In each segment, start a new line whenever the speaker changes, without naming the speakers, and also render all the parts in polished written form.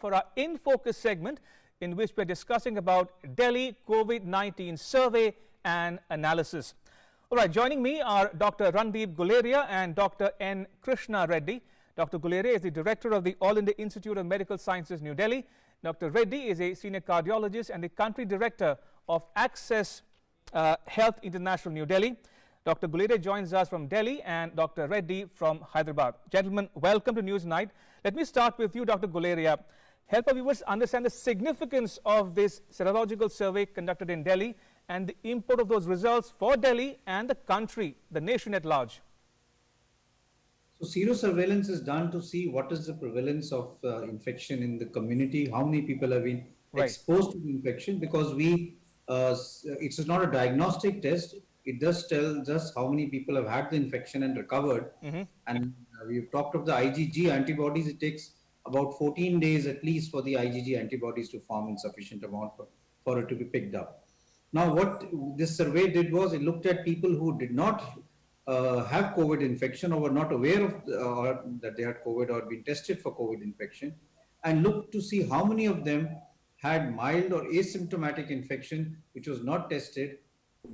for our In Focus segment, in which we're discussing about Delhi COVID-19 survey and analysis. All right, joining me are Dr. Randeep Guleria and Dr. N.krishna Reddy. Dr. Guleria is the director of the All India Institute of Medical Sciences, New Delhi. Dr. Reddy is a senior cardiologist and the country director of Access Health International, New Delhi. Dr. Guleria joins us from Delhi and Dr. Reddy from Hyderabad. Gentlemen, welcome to News Night. Let me start with you, Dr. Guleria. Help our viewers understand the significance of this serological survey conducted in Delhi and the import of those results for Delhi and the country, the nation at large.
So serosurveillance is done to see what is the prevalence of infection in the community, how many people have been exposed to the infection, because it's not a diagnostic test. It does tell us how many people have had the infection and recovered. And we've talked of the IgG antibodies. It takes about 14 days at least for the IgG antibodies to form in sufficient amount for it to be picked up. Now, what this survey did was it looked at people who did not have COVID infection or were not aware of that they had COVID or been tested for COVID infection, and looked to see how many of them had mild or asymptomatic infection which was not tested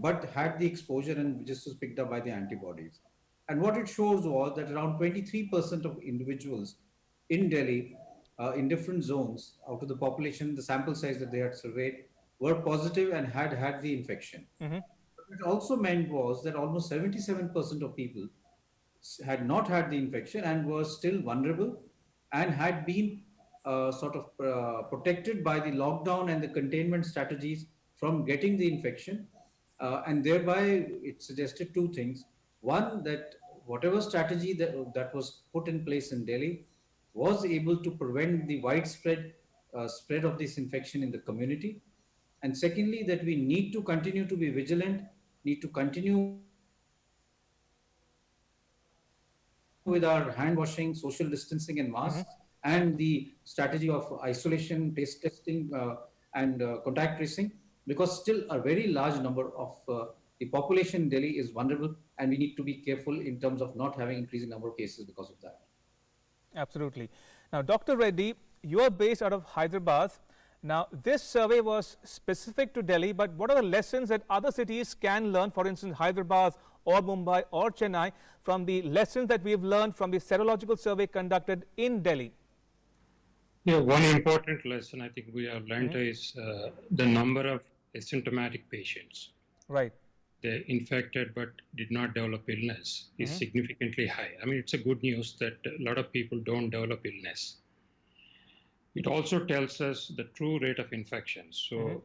but had the exposure and just was picked up by the antibodies. And what it shows was that around 23% of individuals in Delhi, in different zones, out of the population, the sample size that they had surveyed, were positive and had the infection. What it also meant was that almost 77% of people had not had the infection and were still vulnerable and had been protected by the lockdown and the containment strategies from getting the infection. And thereby, it suggested two things. One, that whatever strategy that was put in place in Delhi was able to prevent the widespread spread of this infection in the community. And secondly, that we need to continue to be vigilant, need to continue with our hand washing, social distancing and masks, and the strategy of isolation, testing and contact tracing, because still a very large number of the population in Delhi is vulnerable, and we need to be careful in terms of not having increasing number of cases because of that.
Absolutely. Now, Dr. Reddy, you are based out of Hyderabad. Now, this survey was specific to Delhi, but what are the lessons that other cities can learn, for instance, Hyderabad or Mumbai or Chennai, from the lessons that we have learned from the serological survey conducted in Delhi?
Yeah, one important lesson I think we have learned is the number of asymptomatic patients.
Right.
They infected but did not develop illness is significantly high. I mean, it's a good news that a lot of people don't develop illness. It also tells us the true rate of infection. So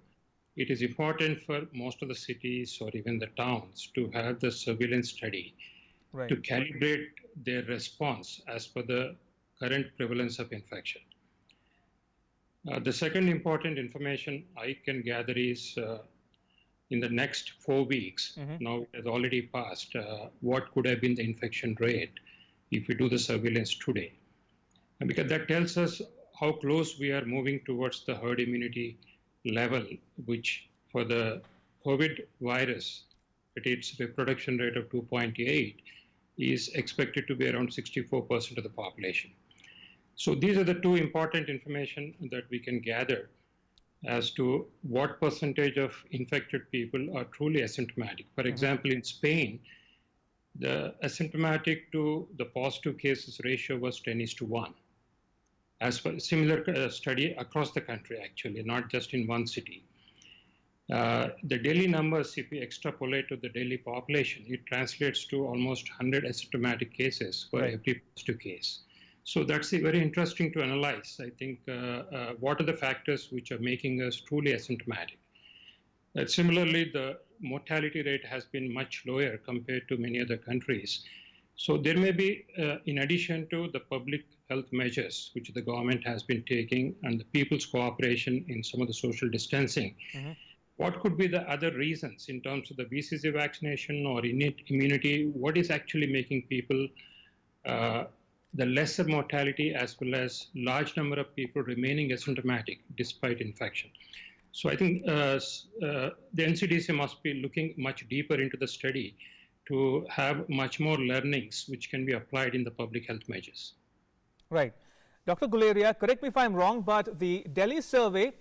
it is important for most of the cities or even the towns to have the surveillance study to calibrate their response as per the current prevalence of infection. The second important information I can gather is in the next 4 weeks, now it has already passed, what could have been the infection rate if we do the surveillance today? And because that tells us how close we are moving towards the herd immunity level, which for the COVID virus, at its reproduction rate of 2.8, is expected to be around 64% of the population. So these are the two important information that we can gather as to what percentage of infected people are truly asymptomatic. For example, in Spain, the asymptomatic to the positive cases ratio was 10:1. As per similar study across the country, actually, not just in one city. The Delhi numbers, if we extrapolate to the Delhi population, it translates to almost 100 asymptomatic cases for every positive case. So that's very interesting to analyze. I think what are the factors which are making us truly asymptomatic? Similarly, the mortality rate has been much lower compared to many other countries. So there may be, in addition to the public health measures which the government has been taking and the people's cooperation in some of the social distancing, what could be the other reasons in terms of the BCG vaccination or innate immunity? What is actually making people the lesser mortality as well as large number of people remaining asymptomatic despite infection? So I think the NCDC must be looking much deeper into the study to have much more learnings which can be applied in the public health measures.
Right. Dr. Guleria, correct me if I'm wrong, but the Delhi survey,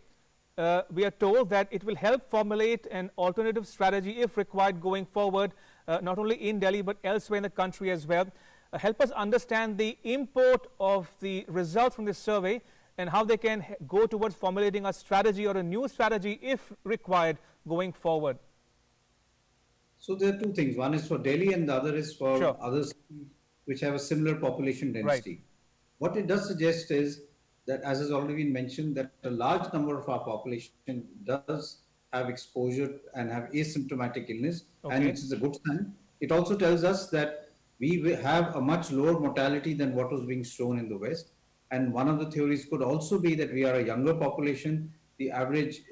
we are told that it will help formulate an alternative strategy if required going forward, not only in Delhi but elsewhere in the country as well. Help us understand the import of the results from this survey and how they can go towards formulating a strategy or a new strategy if required going forward.
So there are two things. One is for Delhi and the other is for
Sure.
other cities which have a similar population density.
Right.
What it does suggest is that, as has already been mentioned, that a large number of our population does have exposure and have asymptomatic illness, and
Okay.
it is a good sign. It also tells us that we have a much lower mortality than what was being shown in the West. And one of the theories could also be that we are a younger population. The average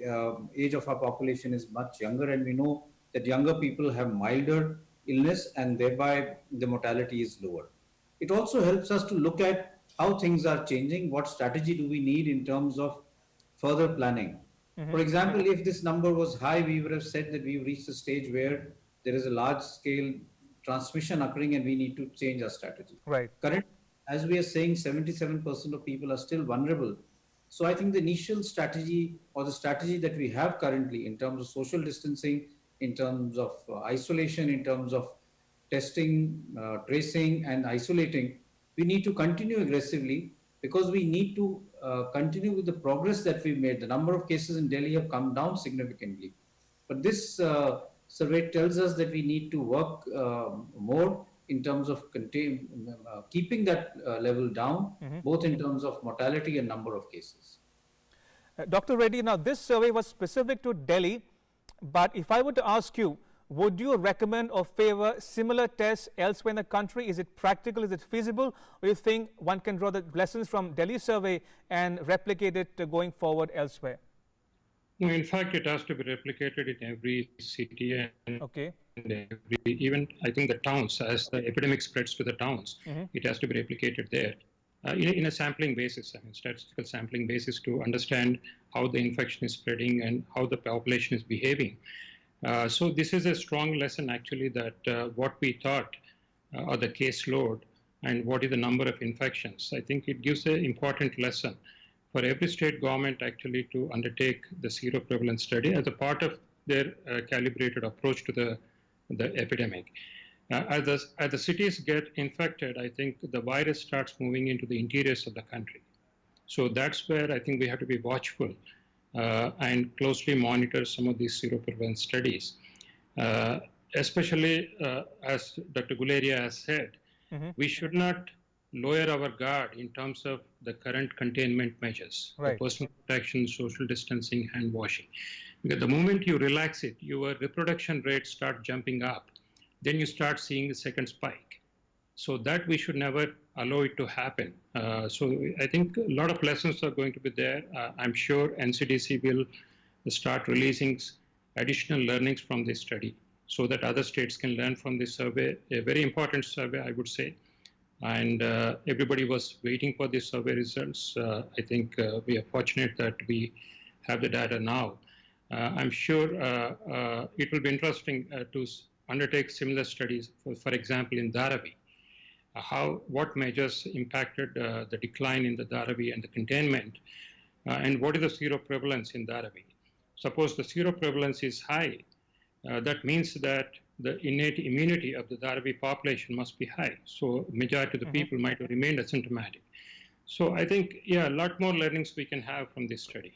age of our population is much younger, and we know that younger people have milder illness and thereby the mortality is lower. It also helps us to look at how things are changing, what strategy do we need in terms of further planning. For example, if this number was high, we would have said that we've reached a stage where there is a large scale transmission occurring and we need to change our strategy.
Right.
Currently, as we are saying, 77% of people are still vulnerable. So I think the initial strategy or the strategy that we have currently in terms of social distancing, in terms of isolation, in terms of testing, tracing and isolating, we need to continue aggressively because we need to continue with the progress that we've made. The number of cases in Delhi have come down significantly. But this survey tells us that we need to work more in terms of keeping that level down, both in terms of mortality and number of cases.
Dr. Reddy, now this survey was specific to Delhi, but if I were to ask you, would you recommend or favor similar tests elsewhere in the country? Is it practical? Is it feasible? Or you think one can draw the lessons from Delhi survey and replicate it going forward elsewhere?
No, in fact, it has to be replicated in every city and
Okay.
even I think the towns, as the epidemic spreads to the towns, it has to be replicated there in a sampling basis, I mean, statistical sampling basis to understand how the infection is spreading and how the population is behaving. So this is a strong lesson actually that what we thought or the caseload and what is the number of infections. I think it gives an important lesson for every state government actually to undertake the seroprevalence study as a part of their calibrated approach to the epidemic. As the cities get infected, I think the virus starts moving into the interiors of the country. So that's where I think we have to be watchful and closely monitor some of these seroprevalence studies. Especially as Dr. Guleria has said, we should not lower our guard in terms of the current containment measures,
Right.
the personal protection, social distancing, hand washing. Because the moment you relax it, your reproduction rates start jumping up. Then you start seeing the second spike. So that we should never allow it to happen. So I think a lot of lessons are going to be there. I'm sure NCDC will start releasing additional learnings from this study so that other states can learn from this survey, a very important survey, I would say. And everybody was waiting for these survey results. I think we are fortunate that we have the data now. I'm sure it will be interesting to undertake similar studies, for example, in Dharavi. What measures impacted the decline in the Dharavi and the containment, and what is the seroprevalence in Dharavi? Suppose the seroprevalence is high, that means that the innate immunity of the Dharavi population must be high. So majority of the people might have remained asymptomatic. So I think, yeah, a lot more learnings we can have from this study.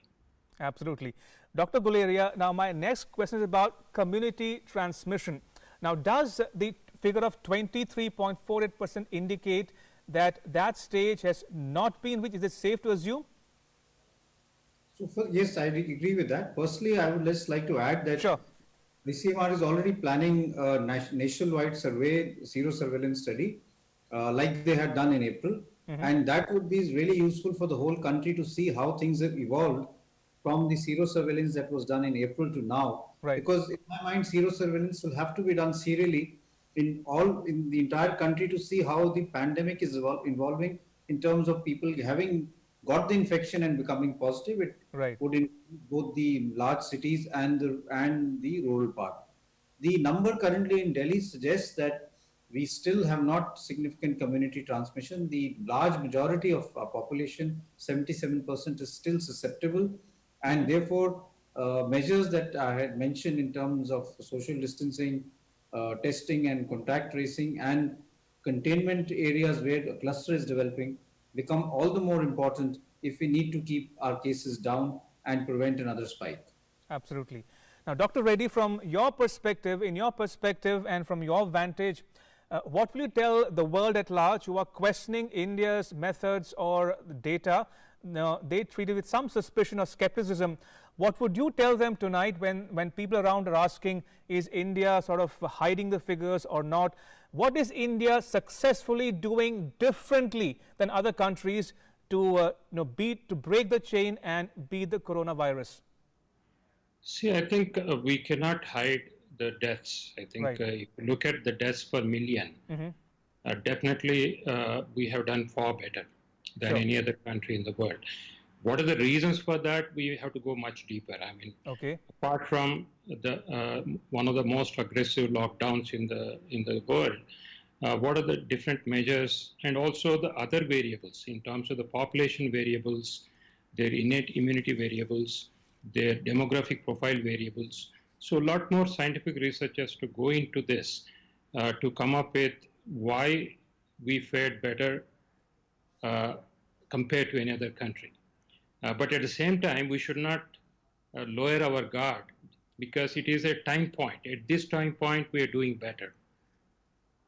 Absolutely. Dr. Guleria, now my next question is about community transmission. Now, does the figure of 23.48% indicate that that stage has not been reached? Is it safe to assume?
So yes, I agree with that. Firstly, I would just like to add that
Sure.
ICMR is already planning a nationwide survey, serosurveillance study, like they had done in April. And that would be really useful for the whole country to see how things have evolved from the serosurveillance that was done in April to now.
Right.
Because in my mind, serosurveillance will have to be done serially in the entire country to see how the pandemic is evolving in terms of people having got the infection and becoming positive. It
Right.
would include both the large cities and the rural part. The number currently in Delhi suggests that we still have not significant community transmission. The large majority of our population, 77%, is still susceptible, and therefore measures that I had mentioned in terms of social distancing, testing and contact tracing, and containment areas where a cluster is developing become all the more important if we need to keep our cases down and prevent another spike.
Absolutely. Now, Dr. Reddy, from your perspective, and from your vantage, what will you tell the world at large who are questioning India's methods or the data? Now, they treat it with some suspicion or skepticism. What would you tell them tonight when people around are asking, is India sort of hiding the figures or not? What is India successfully doing differently than other countries to break the chain and beat the coronavirus?
See, I think we cannot hide the deaths. I think if you look at the deaths per million, definitely we have done far better than any other country in the world. What are the reasons for that? We have to go much deeper. I mean, apart from the one of the most aggressive lockdowns in the world, what are the different measures, and also the other variables in terms of the population variables, their innate immunity variables, their demographic profile variables. So a lot more scientific research has to go into this to come up with why we fared better compared to any other country. But at the same time, we should not lower our guard, because it is a time point. At this time point, we are doing better.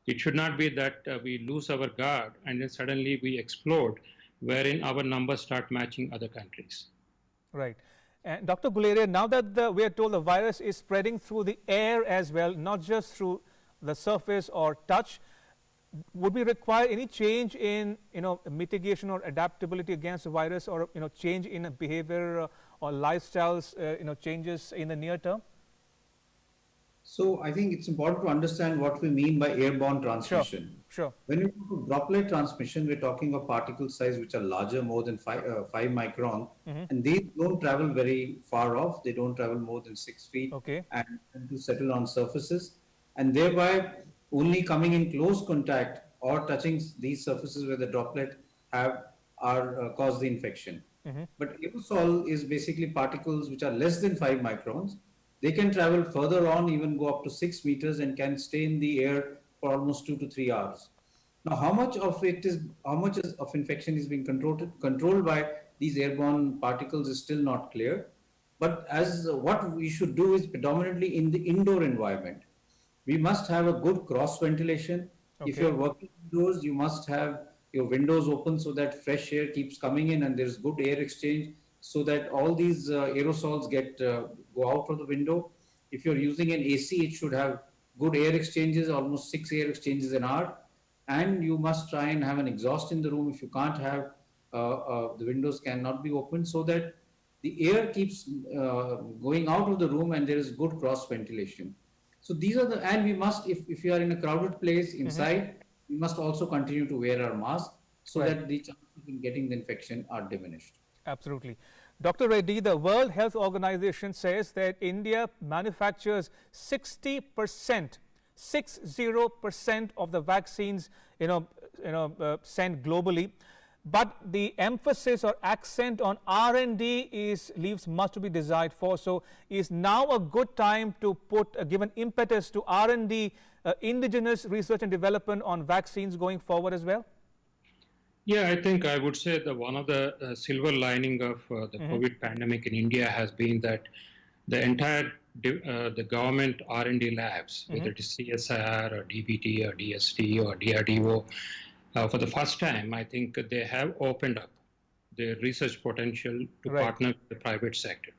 It should not be that we lose our guard and then suddenly we explode, wherein our numbers start matching other countries.
Right. And Dr. Guleria, now that we are told the virus is spreading through the air as well, not just through the surface or touch, would we require any change in mitigation or adaptability against the virus, or change in behavior or lifestyles, changes in the near term?
So I think it's important to understand what we mean by airborne transmission.
Sure.
When you talk of droplet transmission, we're talking of particle size which are larger, more than 5 micron, and these don't travel very far off. They don't travel more than 6 feet, and tend to settle on surfaces, and thereby only coming in close contact or touching these surfaces where the droplet cause the infection. But aerosol is basically particles which are less than 5 microns. They can travel further on, even go up to 6 meters, and can stay in the air for almost 2 to 3 hours. Now, how much of infection is being controlled by these airborne particles is still not clear. But what we should do is predominantly in the indoor environment. We must have a good cross ventilation. If you're working indoors, you must have your windows open so that fresh air keeps coming in and there's good air exchange, so that all these aerosols go out of the window. If you're using an AC, it should have good air exchanges, almost 6 air exchanges an hour. And you must try and have an exhaust in the room. If you can't have, the windows cannot be opened, so that the air keeps going out of the room and there is good cross ventilation. So these are and we must, if you are in a crowded place inside, we must also continue to wear our mask, so that the chances in getting the infection are diminished.
Absolutely. Dr. Reddy, the World Health Organization says that India manufactures 60% of the vaccines sent globally, but the emphasis or accent on R&D leaves much to be desired for. So is now a good time to give an impetus to R&D, indigenous research and development on vaccines going forward as well?
Yeah, I think I would say that one of the silver lining of the COVID pandemic in India has been that the entire the government R&D labs, whether it is CSIR or DBT or DST or DRDO, for the first time, I think they have opened up their research potential to partner with the private sector.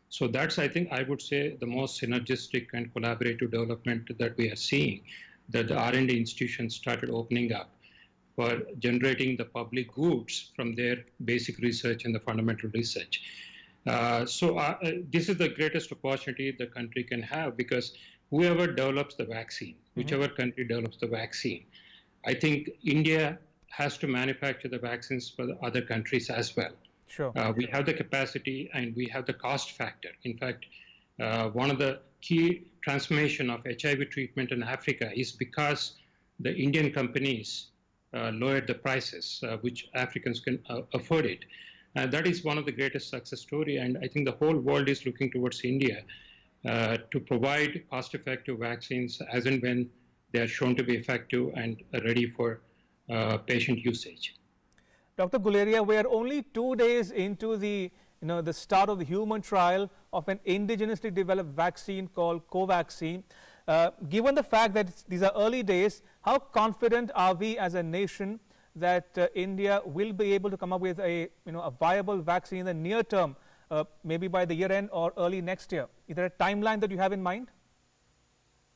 So that's, I think, I would say, the most synergistic and collaborative development that we are seeing, that the R&D institutions started opening up for generating the public goods from their basic research and the fundamental research. This is the greatest opportunity the country can have, because whoever develops the vaccine, whichever country develops the vaccine, I think India has to manufacture the vaccines for the other countries as well.
Sure.
We have the capacity and we have the cost factor. In fact, one of the key transformation of HIV treatment in Africa is because the Indian companies lowered the prices, which Africans can afford it. That is one of the greatest success story, and I think the whole world is looking towards India to provide cost-effective vaccines as and when they are shown to be effective and ready for patient usage.
Dr. Guleria, we are only 2 days into the start of the human trial of an indigenously developed vaccine called Covaxin. Given the fact that these are early days, how confident are we as a nation that India will be able to come up with a viable vaccine in the near term, maybe by the year end or early next year? Is there a timeline that you have in mind?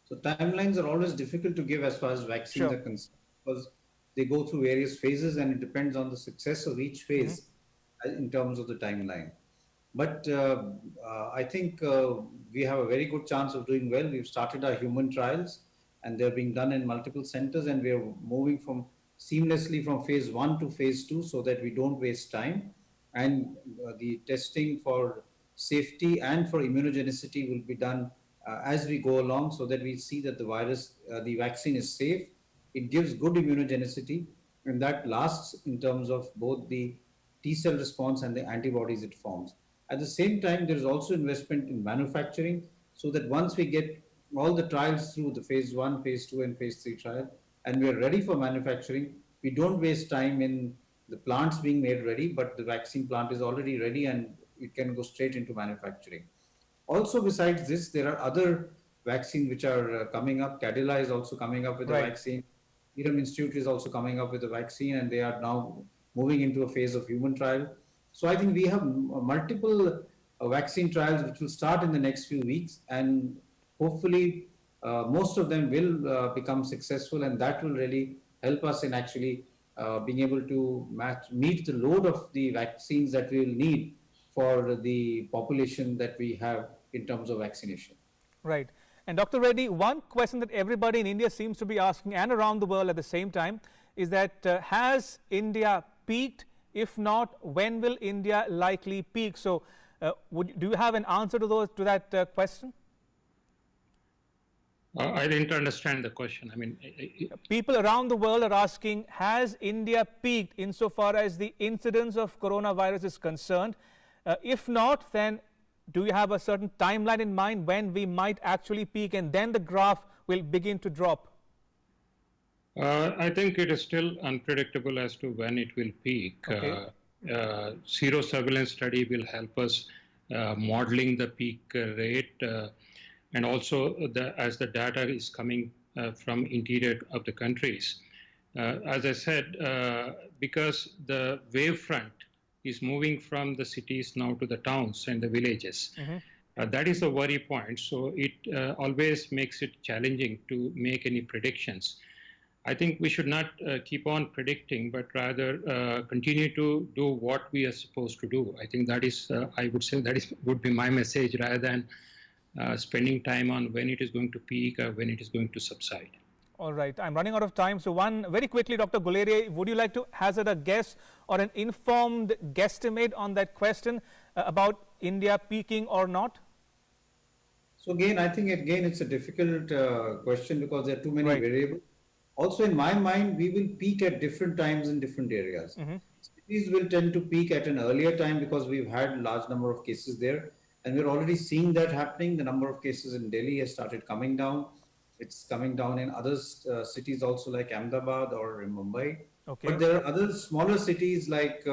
So timelines are always difficult to give as far as vaccines are concerned, because they go through various phases and it depends on the success of each phase in terms of the timeline. But I think we have a very good chance of doing well. We've started our human trials and they're being done in multiple centers, and we are moving seamlessly from phase 1 to phase 2 so that we don't waste time. And the testing for safety and for immunogenicity will be done as we go along, so that we see that the vaccine is safe. It gives good immunogenicity, and that lasts in terms of both the T cell response and the antibodies it forms. At the same time, there is also investment in manufacturing, so that once we get all the trials through the phase 1, phase 2, and phase 3 trial, and we are ready for manufacturing, we don't waste time in the plants being made ready, but the vaccine plant is already ready and it can go straight into manufacturing. Also, besides this, there are other vaccines which are coming up. Cardiologist is also coming up with a vaccine. Serum Institute is also coming up with a vaccine, and they are now moving into a phase of human trial. So I think we have multiple vaccine trials which will start in the next few weeks, and hopefully most of them will become successful, and that will really help us in actually being able to meet the load of the vaccines that we will need for the population that we have in terms of vaccination.
Right. And Dr. Reddy, one question that everybody in India seems to be asking, and around the world at the same time, is that has India peaked? If not, when will India likely peak? So do you have an answer to that question?
I didn't understand the question. I mean,
people around the world are asking, has India peaked insofar as the incidence of coronavirus is concerned? If not, then do you have a certain timeline in mind when we might actually peak, and then the graph will begin to drop?
I think it is still unpredictable as to when it will peak.
Okay.
Serosurveillance study will help us modeling the peak rate, and also as the data is coming from interior of the countries. As I said, because the wave front is moving from the cities now to the towns and the villages. That is a worry point. So it always makes it challenging to make any predictions. I think we should not keep on predicting, but rather continue to do what we are supposed to do. I think that is, I would say that would be my message, rather than spending time on when it is going to peak or when it is going to subside.
All right, I'm running out of time. So very quickly, Dr. Guleria, would you like to hazard a guess or an informed guesstimate on that question about India peaking or not?
So again, I think it's a difficult question because there are too many variables. Also, in my mind, we will peak at different times in different areas. Cities will tend to peak at an earlier time because we've had a large number of cases there, and we're already seeing that happening. The number of cases in Delhi has started coming down. It's coming down in other cities also, like Ahmedabad or in Mumbai.
Okay.
But there are other smaller cities like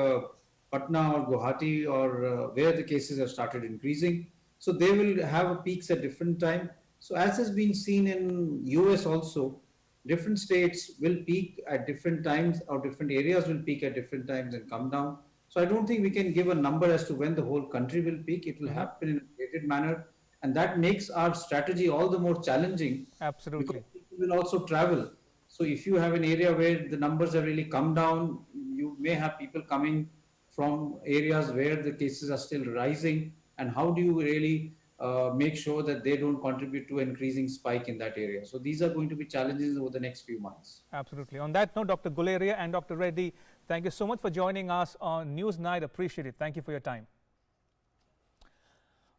Patna or Guwahati or where the cases have started increasing. So they will have peaks at different time. So as has been seen in US also, different states will peak at different times, or different areas will peak at different times and come down. So I don't think we can give a number as to when the whole country will peak. It will happen in a gated manner. And that makes our strategy all the more challenging.
Absolutely.
Because people will also travel. So if you have an area where the numbers have really come down, you may have people coming from areas where the cases are still rising. And how do you really make sure that they don't contribute to an increasing spike in that area? So these are going to be challenges over the next few months.
Absolutely. On that note, Dr. Guleria and Dr. Reddy, thank you so much for joining us on News Night. Appreciate it. Thank you for your time.